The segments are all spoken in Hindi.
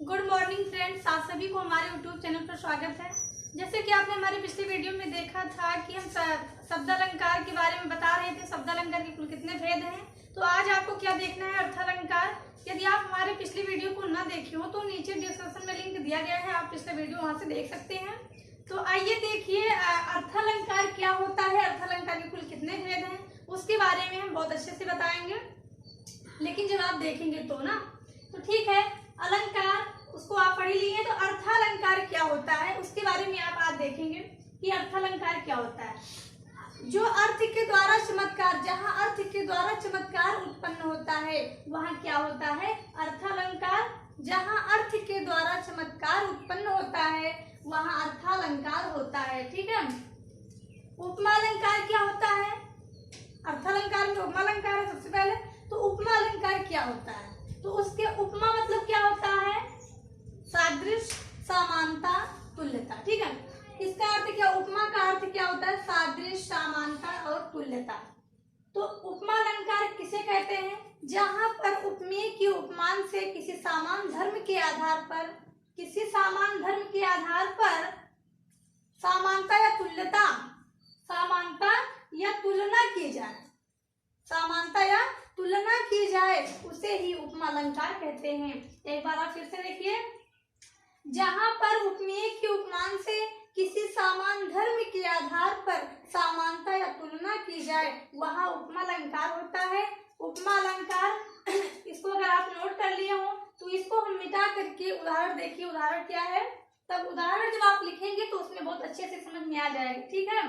गुड मॉर्निंग फ्रेंड्स, आप सभी को हमारे यूट्यूब चैनल पर स्वागत है। जैसे कि आपने हमारी पिछली वीडियो में देखा था कि हम शब्दालंकार के बारे में बता रहे थे, शब्दालंकार के कुल कितने भेद हैं। तो आज आपको क्या देखना है, अर्थालंकार। यदि आप हमारे पिछली वीडियो को न देखे हो तो नीचे डिस्क्रिप्शन में लिंक दिया गया है, आप पिछले वीडियो वहाँ से देख सकते हैं। तो आइए देखिए अर्थालंकार क्या होता है, अर्थालंकार के कुल कितने भेद हैं, उसके बारे में हम बहुत अच्छे से बताएंगे। लेकिन जब आप देखेंगे तो ना, तो ठीक है, अलंकार उसको आप पढ़ लिए, तो अर्थालंकार क्या होता है उसके बारे में आप आज देखेंगे कि अर्थालंकार क्या होता है। जो अर्थ के द्वारा चमत्कार, जहाँ अर्थ के द्वारा चमत्कार उत्पन्न होता है वहाँ क्या होता है, अर्थालंकार। जहाँ अर्थ के द्वारा चमत्कार उत्पन्न होता है वहाँ अर्थालंकार होता है। ठीक है। उपमालंकार क्या होता है, अर्थालंकार में उपमालंकार है सबसे पहले। तो उपमालंकार क्या होता है, तो उसके उपमा मतलब क्या होता है, सादृश्य, समानता, तुल्यता। ठीक है, इसका अर्थ क्या, उपमा का अर्थ क्या होता है, सादृश्य, समानता और तुल्यता। तो उपमालंकार किसे कहते हैं, जहां पर उपमेय की उपमान से किसी समान धर्म के आधार पर, किसी समान धर्म के आधार पर समानता या तुल्यता, समानता या तुलना की जाए, समानता या तुलना की जाए, उसे ही उपमालंकार कहते हैं। एक बार आप फिर से देखिए, जहां पर उपमेय के उपमान से किसी समान धर्म के आधार पर समानता या तुलना की जाए वहां उपमालंकार होता है। उपमालंकार इसको अगर आप नोट कर लिए हो तो इसको हम मिटा करके उदाहरण देखिए, उदाहरण क्या है, तब उदाहरण जब आप लिखेंगे तो उसमें बहुत अच्छे से समझ में आ जाएगा। ठीक है।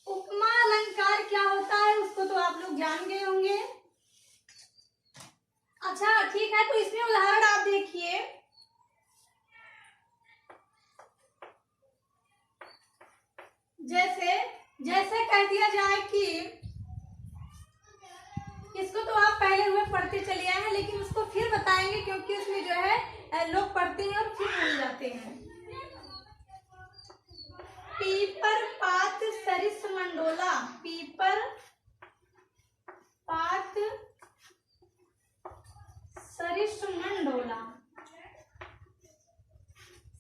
उपमालंकार क्या होता है उसको तो आप लोग जान गए होंगे। अच्छा ठीक है, तो इसमें उदाहरण आप देखिए, जैसे जैसे कह दिया जाए कि, इसको तो आप पहले हुए पढ़ते चले आए हैं, लेकिन उसको फिर बताएंगे क्योंकि उसमें जो है लोग पढ़ते हैं और फिर भूल जाते हैं। पीपर पात सरिस मंडोला, पीपर पात सरिस मंडोला,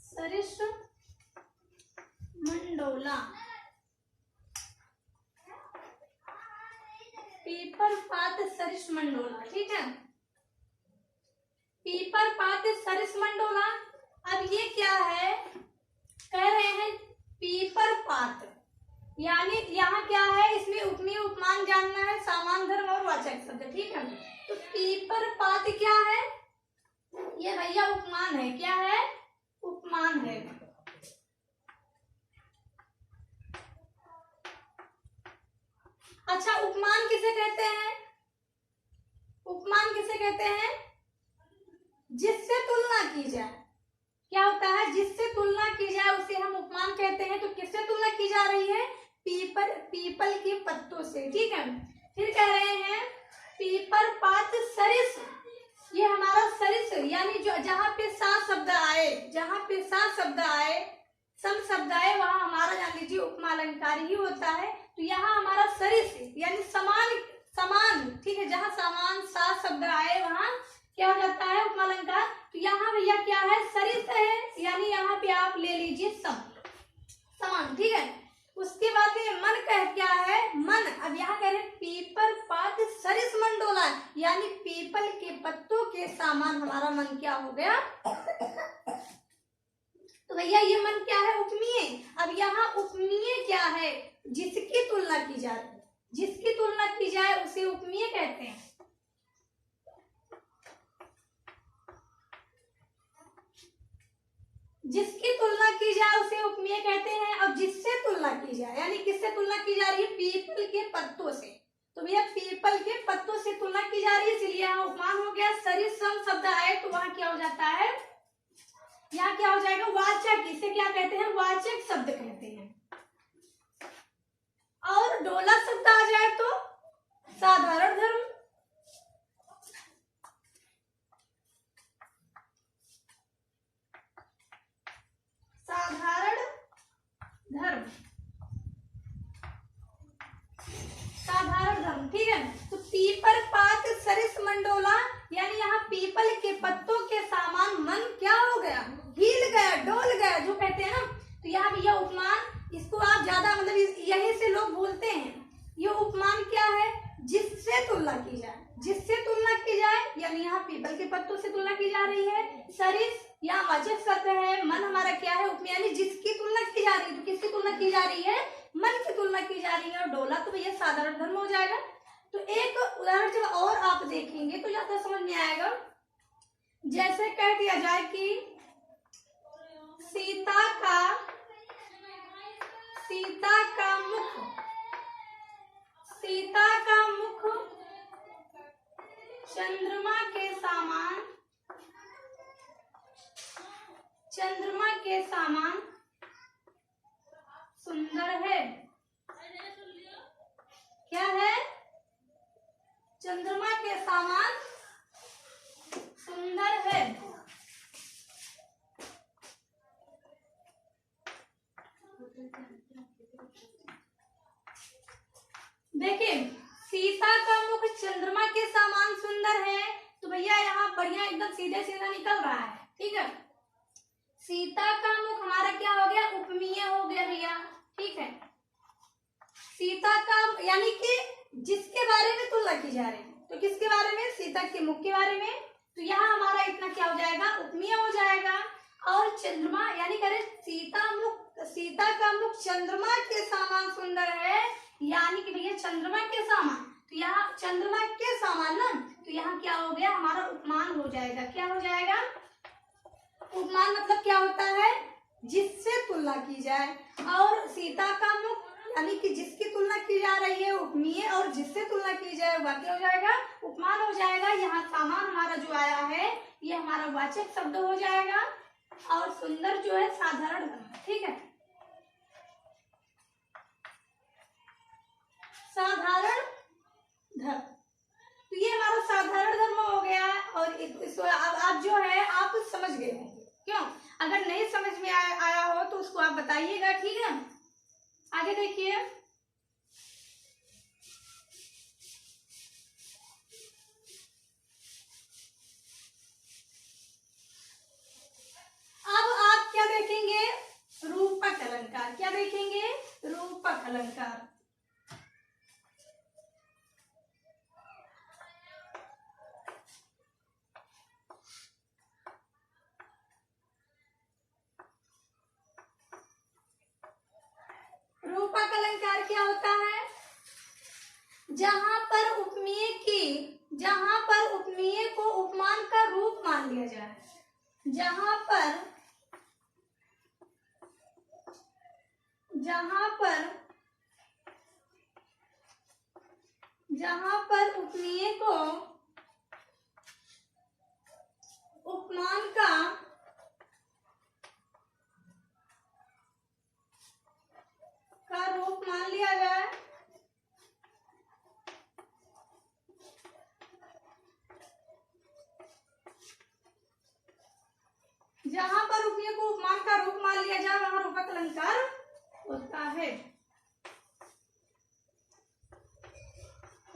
सरिस मंडोला, पीपर पात सरिस मंडोला। ठीक है, पीपर पात सरिस मंडोला। अब ये क्या है, कह रहे हैं पीपर पात, यानी यहाँ क्या है, इसमें उपमेय उपमान जानना है, समान धर्म और वाचक शब्द। ठीक है, तो पीपर पात क्या है, ये भैया उपमान है। क्या है, उपमान है। अच्छा, उपमान किसे कहते हैं, उपमान किसे कहते हैं, जिससे तुलना की जाए। क्या होता है, जिससे तुलना की जाए उसे हम उपमान कहते हैं। तो किससे तुलना की जा रही है, पीपल के पत्तों से। ठीक है, फिर कह रहे हैं पीपर पात सरिस, ये हमारा सरिस यानी जो जहाँ पे सा शब्द आए, जहाँ पे सा शब्द आए, सम शब्द आए, वहां हमारा जान लीजिए उपमालंकार ही होता है। तो यहाँ हमारा सरिस यानी समान, समान। ठीक है, जहाँ समान सा शब्द आए वहां क्या हो जाता है, उपमालंकार। तो यहाँ भैया क्या है, सरिस है, यानी यहाँ पे आप ले लीजिए सम, समान। ठीक है, उसके बाद मन कह क्या है, मन। अब यहाँ कह रहे पीपल पात सरिस मंडोला, यानी पीपल के पत्तों के सामान हमारा मन क्या हो गया। तो भैया ये मन क्या है, उपमीय। अब यहाँ उपमीय क्या है, जिसकी तुलना की जाए, जिसकी तुलना की जाए उसे उपमीय कहते हैं। जिसकी तुलना की जाए उसे उपमेय कहते हैं। अब जिससे तुलना की जाए, यानी किससे तुलना की जा रही है, पीपल के पत्तों से। तो भैया पीपल के पत्तों से तुलना की जा रही है, इसलिए यहाँ उपमान हो गया। सरिसम शब्द आए तो वहां क्या हो जाता है, यहाँ क्या हो जाएगा, वाचक। इसे क्या कहते हैं, वाचक शब्द कहते हैं। और डोला शब्द आ जाए तो साधारण धर्म, साधारण धर्म। पीपर पात सरिस मंडोला, यानी यहाँ पीपल के पत्तों के सामान मन क्या हो गया, हिल गया, डोल गया, जो कहते हैं ना। तो यहाँ भी यह उपमान, इसको आप ज्यादा मतलब यही से लोग बोलते हैं। ये उपमान क्या है, जिससे तुलना की जाए, जिससे तुलना की जाए, यानी यहाँ पीपल के पत्तों से तुलना की जा रही है। सरिस या वाचक शब्द है, मन हमारा क्या है, उपमा, यानी जिसकी तुलना की जा रही है। तो किसकी तुलना की जा रही है, मन की तुलना की जा रही है। और डोला तो भैया साधारण धर्म हो जाएगा। तो एक उदाहरण जब और आप देखेंगे तो ज्यादा समझ में आएगा। जैसे कह दिया जाए कि सीता का मुख चंद्रमा के समान सुंदर है। क्या है, चंद्रमा के समान सुंदर है। देखिए, सीता का मुख चंद्रमा के समान सुंदर है। तो भैया यहाँ बढ़िया एकदम सीधे सीधा निकल रहा है। ठीक है, सीता का मुख हमारा क्या हो गया, उपमीय हो गया भैया। ठीक है, सीता का यानी कि जिसके बारे में तुलना की जा रही है। तो किसके बारे में, सीता के मुख के बारे में। तो यहाँ हमारा इतना क्या हो जाएगा, उपमीय हो जाएगा। और चंद्रमा यानी करें सीता का मुख चंद्रमा के समान सुंदर है, यानी कि भैया चंद्रमा के समान। तो यहाँ चंद्रमा के समान ना, तो यहाँ क्या हो गया, हमारा उपमान हो जाएगा। क्या हो जाएगा, उपमान मतलब क्या होता है, जिससे तुलना की जाए। और सीता का मुख यानी कि जिसकी तुलना की जा रही है उपमीय, और जिससे तुलना की जाए वह क्या हो जाएगा, उपमान हो जाएगा। यहाँ सामान हमारा जो आया है ये हमारा वाचक शब्द हो जाएगा। और सुंदर जो है साधारण धर्म। ठीक है, साधारण धर्म। तो ये हमारा साधारण धर्म हो गया। और इसको आप जो है आप समझ गए होंगे। क्यों, अगर नहीं समझ में आया हो तो उसको आप बताइएगा। ठीक है, आगे देखिए, अब आप क्या देखेंगे, रूपक अलंकार। क्या देखेंगे, रूपक अलंकार। रूपक अलंकार क्या होता है, जहां पर उपमेय को उपमान का रूप मान लिया जाए। जहां पर उपमेय को उपमान का रूप मान लिया जाए, जहां पर उपमेय को उपमान का रूप मान लिया जाए वहां रूपक अलंकार होता है।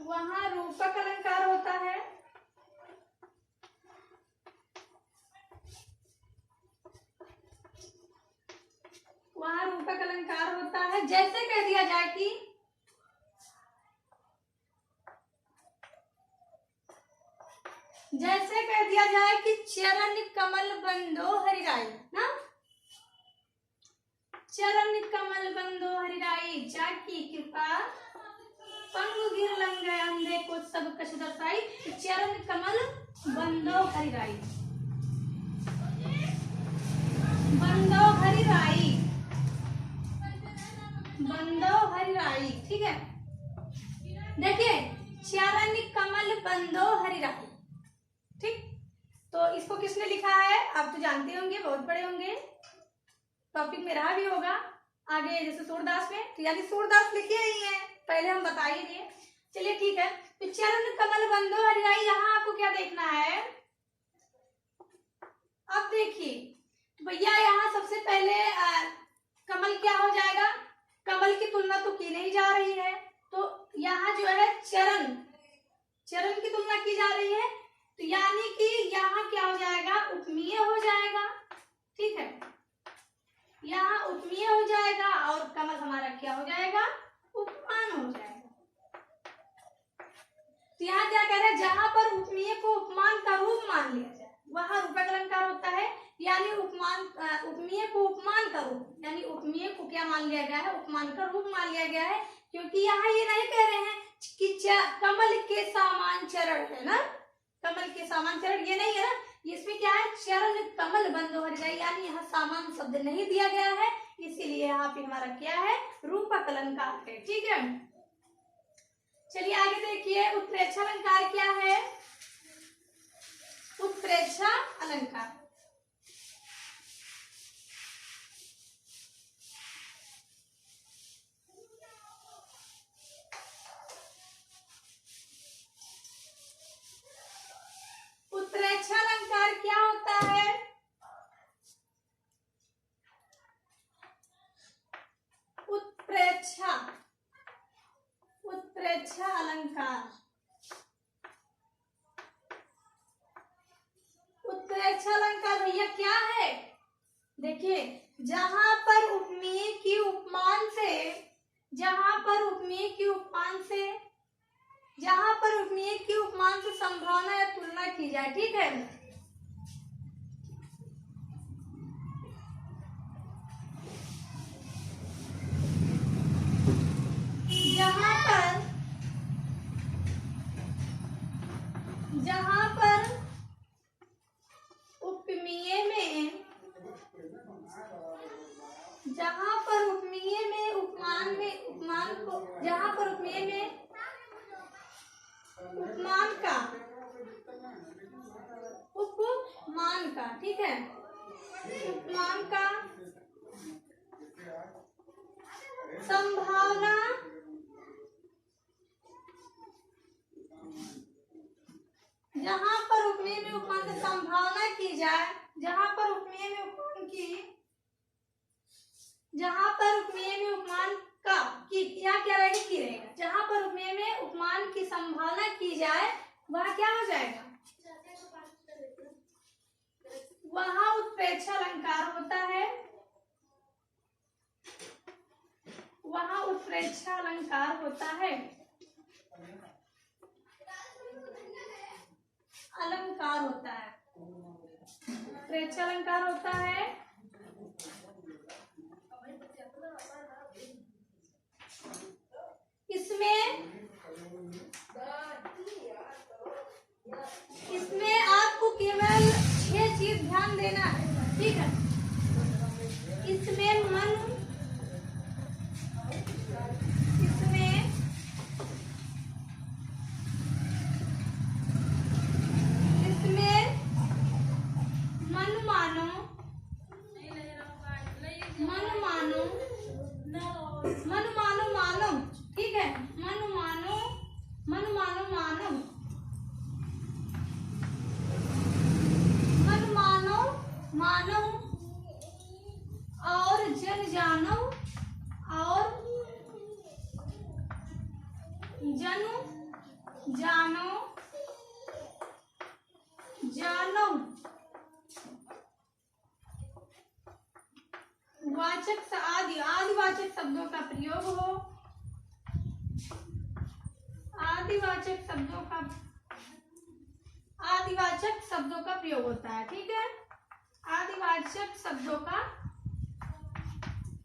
वहां रूपक अलंकार होता है। वहां रूपक अलंकार होता है। जैसे कह दिया जाए कि चरण कमल बंदो हरिराई ना, चरण कमल बंदो हरिराई, जाकी कृपा पंग गिर लंग अंधे को सब कछ दर्शाई। चरण कमल बंदो हरिराई, बंदो हरिराई, बंदो हरिराई। ठीक है, देखिए चरण कमल बंदो हरिराई। ठीक, तो इसको किसने लिखा है आप तो जानते होंगे, बहुत पढ़े होंगे, टॉपिक में रहा भी होगा आगे, जैसे सूरदास में। तो यानी सूरदास लिखे ही है, पहले हम बता ही दिए। चलिए ठीक है, तो चरण कमल बंदो हरिराई, यहाँ आपको क्या देखना है, अब देखिए तो भैया यहाँ सबसे पहले कमल क्या हो जाएगा, कमल की तुलना तो की नहीं जा रही है। तो यहाँ जो है चरण चरण की तुलना की जा रही है, तो यानी कि यहाँ क्या हो जाएगा, उपमीय हो जाएगा। ठीक है, यहाँ उपमीय हो जाएगा और कमल हमारा क्या हो जाएगा, उपमान हो जाएगा। तो यहाँ क्या कह रहे हैं, जहां पर उपमीय को उपमान का रूप मान लिया जाए वहां रूपक अलंकार होता है, यानी उपमीय को उपमान का रूप, यानी उपमीय को क्या मान लिया गया है, उपमान का रूप मान लिया गया है। क्योंकि यहाँ ये नहीं कह रहे हैं कि कमल के समान चरण है ना, कमल के समान चरण ये नहीं है ना, इसमें क्या है, चरण कमल बंद हो जाए, यानी यहाँ सामान शब्द नहीं दिया गया है, इसीलिए यहाँ पे हमारा क्या है, रूपक अलंकार है। ठीक है, चलिए आगे देखिए, उत्प्रेक्षा अलंकार क्या है। उत्प्रेक्षा अलंकार उत्प्रेक्षा अलंकार क्या होता है, उत्प्रेक्षा अलंकार, उत्प्रेक्षा अलंकार भैया क्या है, देखिए जहां पर उपमेय की उपमान से, जहां पर उपमेय की उपमान से, जहां पर उपमेय की उपमान से संभावना या तुलना की जाए। ठीक है, जहां पर उपमेय में, जहां पर उपमेय में उपमान को, जहां पर उपमेय में उपमान का, ठीक है, उपमान का संभावना, जहां पर उपमेय में उपमान की संभावना की जाए, जहां पर उपमेय में उपमान की, जहां पर उपमेय में उपमान का की, यहाँ क्या रहेगा, की रहेगा, जहां पर उपमेय में उपमान की संभावना की जाए वह क्या हो जाएगा, वहां उत्प्रेक्षा अलंकार होता है, वहां उत्प्रेक्षा अलंकार होता है, अलंकार होता है, उत्प्रेक्षा अलंकार होता है। इसमें आपको केवल 6 चीज ध्यान देना है। ठीक है, इसमें मन, इसमें मन मानो, मानव, ठीक है, मन मानो मानव और जन जानो, और जन जानो वाचक आदिवाचक शब्दों का प्रयोग हो, आदिवाचक शब्दों का प्रयोग होता है। ठीक है, आदिवाचक शब्दों का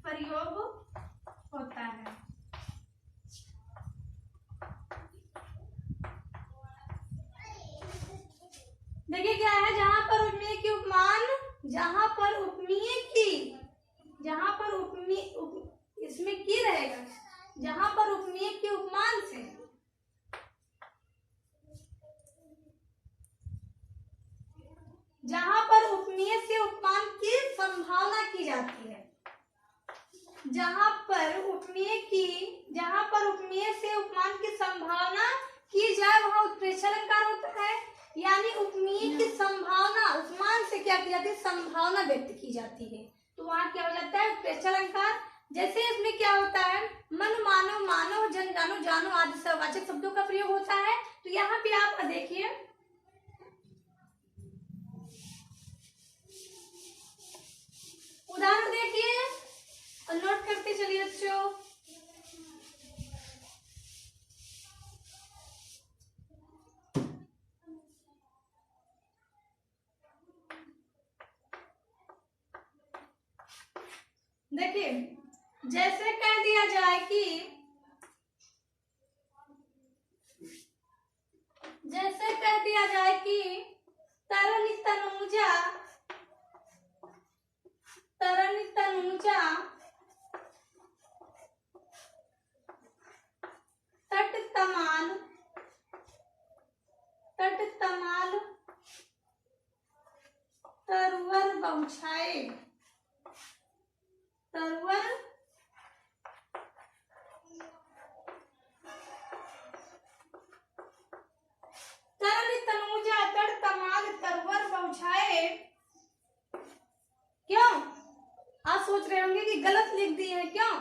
प्रयोग होता है। देखिए क्या है, जहां पर उपमेय की उपमान, जहां पर उपमेय की, जहां पर उपमेय इसमें की रहेगा, जहां पर उपमेय की उपमान से, जहां पर उपमेय से उपमान की संभावना की जाती है, जहां पर उपमेय से उपमान की संभावना की जाए वहां उत्प्रेक्षा अलंकार होता है। यानी उपमेय की संभावना, उपमान से क्या की जाती है, संभावना व्यक्त की जाती है, तो वहां क्या हो जाता है, उत्प्रेक्षा अलंकार। जैसे इसमें क्या होता है, मन मानो, मानो, जन जानो, जानो आदि वाचक शब्दों का प्रयोग होता है। तो यहाँ पे आप देखिए, उदाहरण देखिए और नोट करते चलिए बच्चों। देखिए, जैसे कह दिया जाए कि, जैसे कह दिया जाए कि तरनि तनूजा, तरनि तनूजा तट तमाल, तट तमाल तरवर बहुछाए, तरवर तरनि तनूजा तट तमाल तरवर बहुछाए। क्यों? आप सोच रहे होंगे कि गलत लिख दी है, क्यों?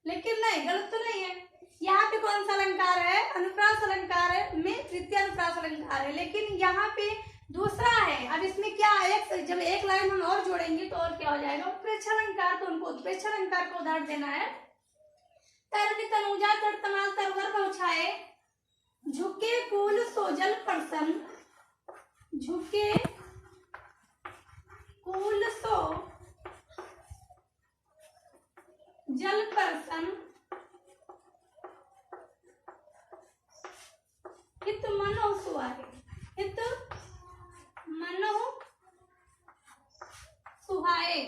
लेकिन नहीं, गलत तो नहीं है। यहाँ पे कौन सा अलंकार है? अनुप्रास अलंकार है, में तृतीय अनुप्रास अलंकार है, लेकिन यहाँ पे दूसरा है। अब इसमें क्या है, जब एक लाइन हम और जोड़ेंगे तो और क्या हो जाएगा, उत्प्रेक्षा अलंकार। तो उनको उत्प्रेक्षा अलंकार को उदाहरण देना है। तरनि तनूजा तट तमाल तरवर बहुछाए, झुके कूल सोजल परसन, झुके कूल सो जल परसन, हित मनो सुहाए, हित मनो सुहाए।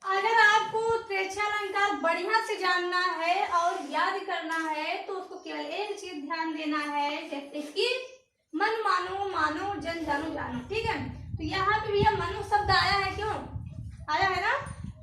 अगर आपको उत्प्रेक्षा अलंकार बढ़िया से जानना है और याद करना है तो उसको केवल एक चीज ध्यान देना है, जैसे कि मन मानो, मानो, जन जानो, जानो। ठीक है, तो यहाँ पे भैया मनो शब्द आया है, क्यों आया है ना?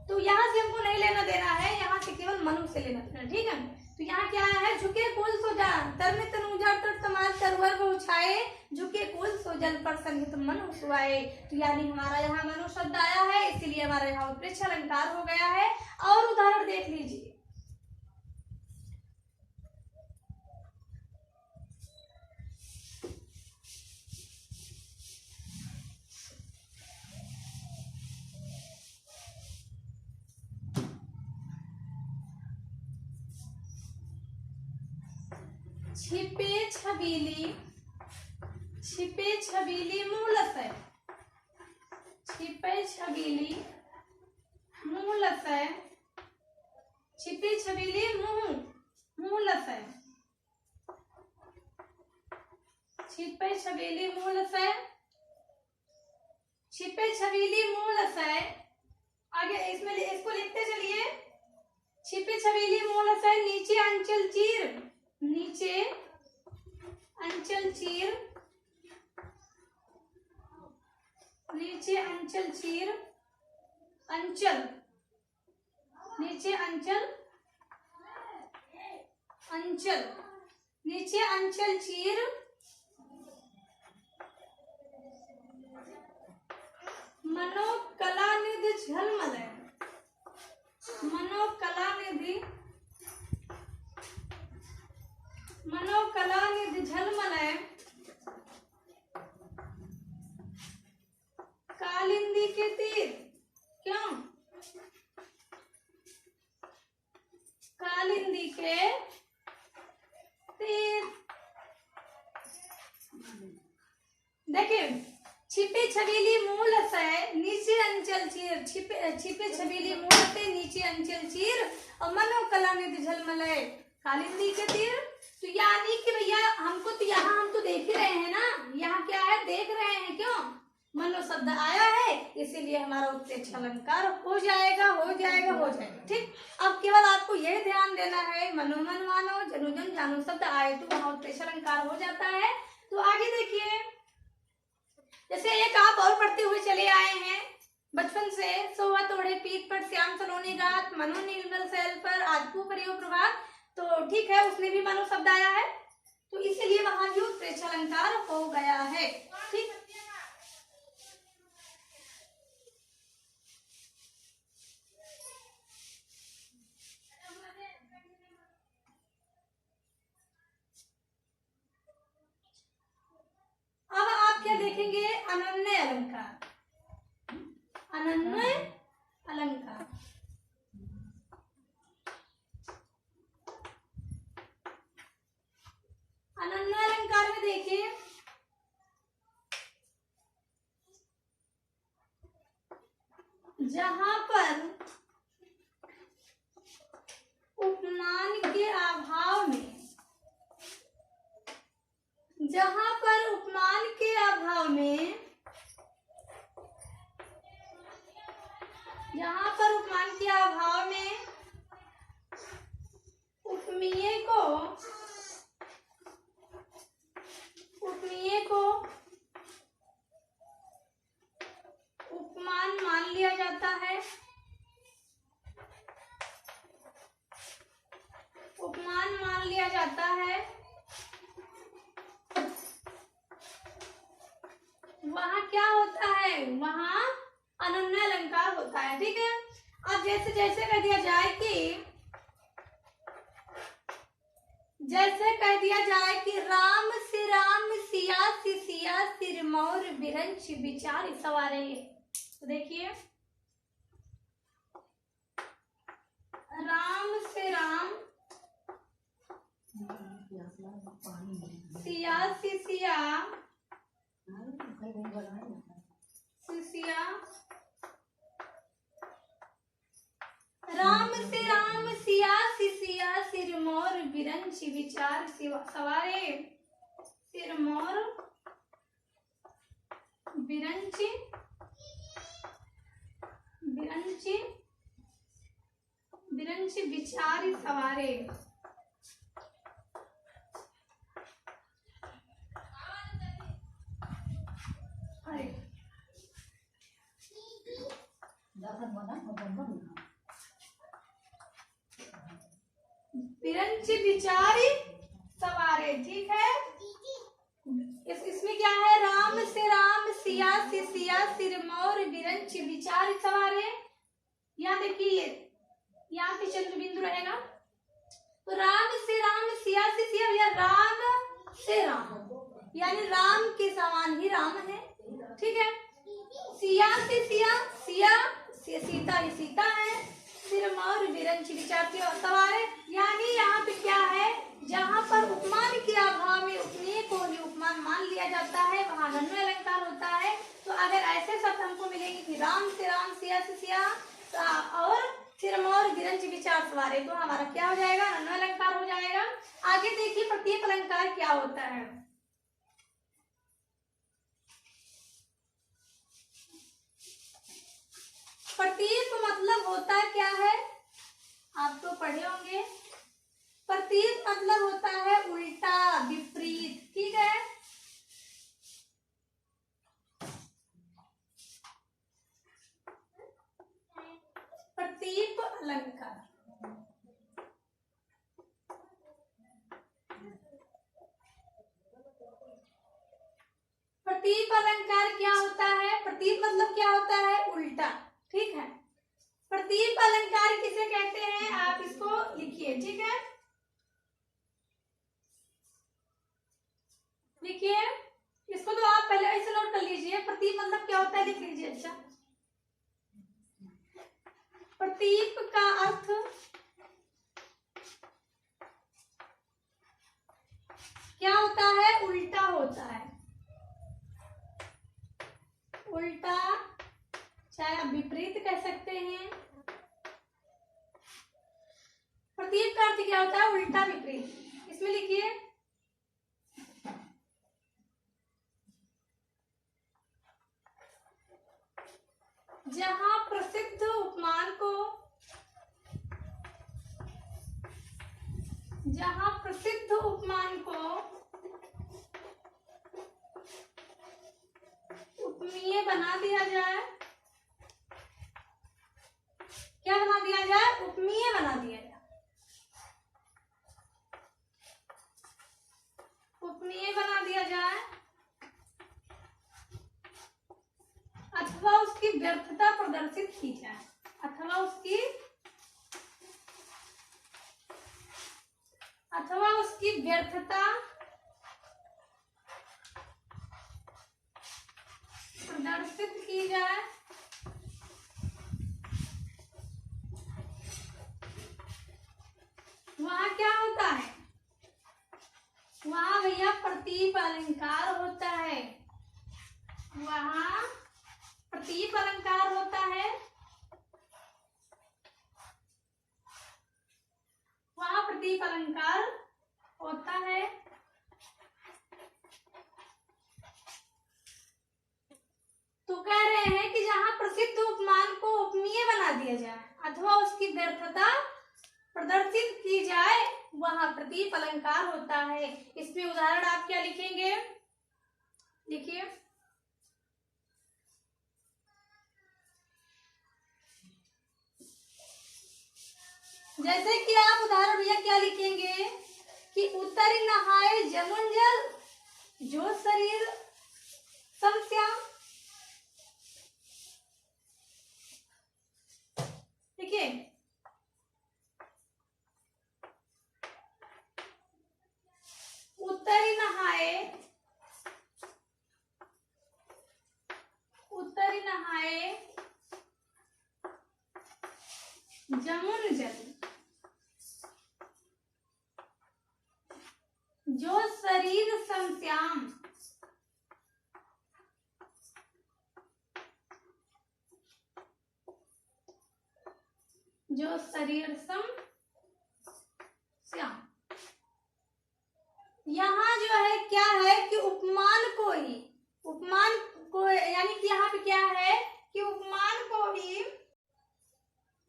तो यहाँ से हमको नहीं लेना देना है, यहाँ से केवल मनु से लेना देना। ठीक है, तो यहाँ क्या आया है, झुके कुल सो जान, तरनि तनूजा तट तमाल तरवर बहुछाए, झुके कुल सो जल परसन हित मनु सुहाए। तो यानी हमारा यहाँ मनु शब्द आया है, इसीलिए हमारा यहाँ उत्प्रेक्षा अलंकार हो गया है। और उदाहरण देख लीजिए, छिपे छबीली, छिपे छबीली मूलशय, छिपे छबीली मूलशय, छिपे छबीली मुंह, मूलशय, छिपे छबीली मूलशय, छिपे छबीली मूलशय। आगे इसमें इसको लिखते चलिए, छिपे छबीली मूलशय नीचे अंचल चीर, नीचे अंचल चीर, नीचे अंचल चीर, अंचल, नीचे अंचल, अंचल, नीचे अंचल चीर, मनोकला निधि झलमलय, मनोकला निधि, मनोकला निधि झलमलय कालिंदी के तीर। क्यों? कालिंदी के तीर। देखिए, छिपे छबीली मूलशय नीचे अंचल चीर, छिपे छबीली मूलशय नीचे अंचल चीर और मनोकला निधि झलमलय कालिंदी के तीर। तो यानी कि भैया हमको तो यहाँ हम तो देख ही रहे हैं ना, यहाँ क्या है, देख रहे हैं। क्यों? मनो शब्द आया है, इसीलिए हमारा उत्प्रेक्षा अलंकार हो जाएगा, हो जाएगा, हो जाएगा। ठीक, अब केवल आपको यह ध्यान देना है, मनो मन मानो, जनु जन जानो शब्द आए तो वहां उत्प्रेक्षा अलंकार हो जाता है। तो आगे देखिए, जैसे एक आप और पढ़ते हुए चले आए हैं बचपन से, सोवा तोड़े पीठ पर श्याम सलोनी रात, मनो नीलमल सैल पर आजकू परियो प्रभात। तो ठीक है, उसमें भी मनो शब्द आया है, तो इसीलिए वहां भी उत्प्रेक्षा अलंकार हो गया है। ठीक, अनन्य अलंकार, अनन्य अलंकार। अनन्य अलंकार में देखिए जहां पर उपमान के अभाव में, जहां पर उपमान के अभाव में, जहां पर उपमान के अभाव में उपमेय को उपमान मान लिया जाता है, उपमान मान लिया जाता है, वहां क्या होता है, वहां अनन्य अलंकार होता है। ठीक है। अब जैसे जैसे कह दिया जाए कि, जैसे कह दिया जाए कि राम सिया सिया सिरमौर बिरंच विचार सवारे, तो देखिए राम से राम, सिया सिया राम से राम सिया सिया सिरमौर बिरंच विचार सवारे, सिरमौर बिरंच बिरंच बिरंच विचार सवारे। बिरंच विचारी सवारे। ठीक है। इसमें क्या है, राम से राम सिया सिया सिरमौर बिरंच विचार सवारे। यहाँ देखिए यहाँ पे चंद्र बिंदु रहेगा, तो राम से राम सिया से सिया, या राम से राम यानी राम के समान ही राम है। ठीक है। सिया से सिया, सिया सीता ही सीता है, सिरमौर बिरंच विचार सवारे, यानी यहाँ पे क्या है, जहाँ पर उपमान के अभाव में उपमेय को ही उपमान मान लिया जाता है, वहाँ अनन्य अलंकार होता है। तो अगर ऐसे शब्द हमको मिलेंगे कि राम से राम सिया से सिया और सिरमौर बिरंच विचार सवारे, तो हमारा क्या हो जाएगा, अनन्य अलंकार हो जाएगा। आगे देखिए प्रत्येक अलंकार क्या होता है। प्रतीक मतलब होता क्या है, आप तो पढ़े होंगे। प्रतीक मतलब होता है उल्टा, विपरीत। ठीक है। प्रतीक अलंकार, प्रतीक अलंकार क्या होता है, प्रतीक मतलब क्या होता है, उल्टा। ठीक है। प्रतीक अलंकार किसे कहते हैं, आप इसको लिखिए। ठीक है। लिखिए इसको, तो आप पहले ऐसे नोट कर लीजिए, प्रतीक मतलब क्या होता है, लिख लीजिए। अच्छा, प्रतीक का अर्थ क्या होता है, उल्टा होता है। उल्टा, चाहे आप विपरीत कह सकते हैं। प्रतीक का अर्थ क्या होता है, उल्टा विपरीत। इसमें लिखिए जहां प्रसिद्ध उपमान को, जहां प्रसिद्ध उपमान को उपमेय बना दिया जाए, क्या बना दिया जाए, उपमेय बना दिया जाए, उपमेय बना दिया जाए, अथवा उसकी व्यर्थता प्रदर्शित की जाए, अथवा उसकी व्यर्थता प्रसिद्ध की जाए, वहां क्या होता है? वहां भैया प्रतीप अलंकार होता है। वहां प्रतीप अलंकार होता है। वहां प्रतीप अलंकार होता है। तो कह रहे हैं कि जहां प्रसिद्ध उपमान को उपमेय बना दिया जाए अथवा उसकी व्यर्थता प्रदर्शित की जाए, वहां प्रतीप अलंकार होता है। इसमें उदाहरण आप क्या लिखेंगे? देखिए, जैसे कि आप उदाहरण भैया क्या लिखेंगे कि उत्तरी नहाए जमुन जल, जो शरीर समश्याम। देखिए, उत्तरी नहाए जमुन जल, जो शरीर समश्याम। जो शरीर समश्याम। यहाँ जो है क्या है कि उपमान को यानी कि यहाँ पे क्या है कि उपमान को ही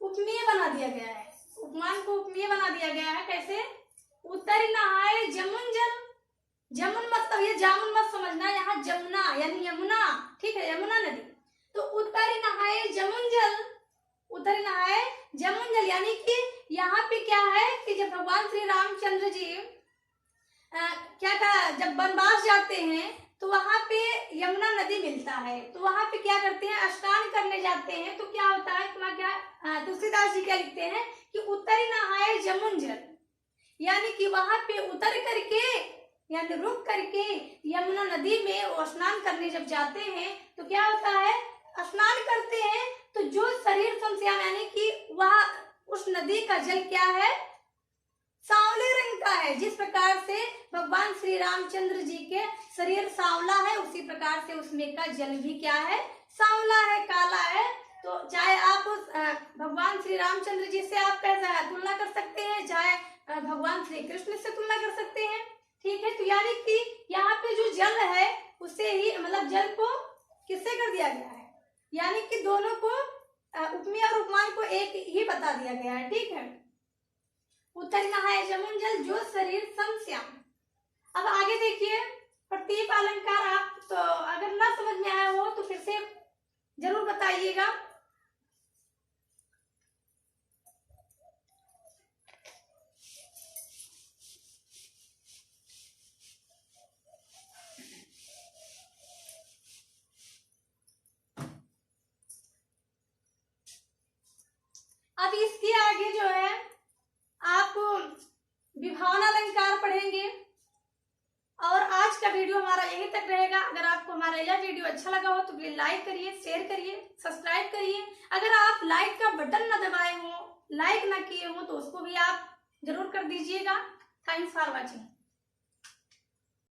उपमेय बना दिया गया है। उपमान को उपमेय बना दिया गया है। कैसे? उत्तरी नहाए जमुन जल। जमुन मतलब ये जामुन मत समझना, यहाँ जमुना यानी यमुना, ठीक है, यमुना नदी। तो उत्तरी नहाए जमुन जल, उत्तरी नहाए जमुन जल यानी कि यहाँ पे क्या है कि जब भगवान श्री रामचंद्र जी क्या कहा, जब वनवास जाते हैं तो वहां पे यमुना नदी मिलता है, तो वहां पे क्या करते हैं, स्नान करने जाते हैं। तो क्या होता है, क्या तुलसीदास जी क्या लिखते हैं कि उत्तरी नहाए जमुन जल, यानी कि वहां पे उतर करके यानी रुक करके यमुना नदी में वो स्नान करने जब जाते हैं तो क्या होता है, स्नान करते हैं तो जो शरीर समश्याम यानी कि वह उस नदी का जल क्या है, सांवले रंग का है। जिस प्रकार से भगवान श्री रामचंद्र जी के शरीर सांवला है, उसी प्रकार से उसमें का जल भी क्या है, सांवला है, काला है। तो चाहे आप भगवान श्री रामचंद्र जी से आप कैसा तुलना कर सकते हैं, चाहे भगवान श्री कृष्ण से तुलना कर सकते हैं, ठीक है। तो यानी कि यहाँ पे जो जल है उसे ही मतलब जल को किससे कर दिया गया है, यानी कि दोनों को उपमेय और उपमान को एक ही बता दिया गया है, ठीक है। उत्तरी नहाए जमुन जल, जो शरीर समश्याम। अब आगे देखिए, प्रतीप अलंकार आप तो अगर ना समझ में आया हो तो फिर से जरूर बताइएगा। अब इसके आगे जो है आप विभावन अलंकार पढ़ेंगे। और आज का वीडियो हमारा यहीं तक रहेगा। अगर आपको हमारा यह वीडियो अच्छा लगा हो तो प्लीज लाइक करिए, शेयर करिए, सब्सक्राइब करिए। अगर आप लाइक का बटन न दबाए हो, लाइक ना किए हो तो उसको भी आप जरूर कर दीजिएगा। Thanks for watching.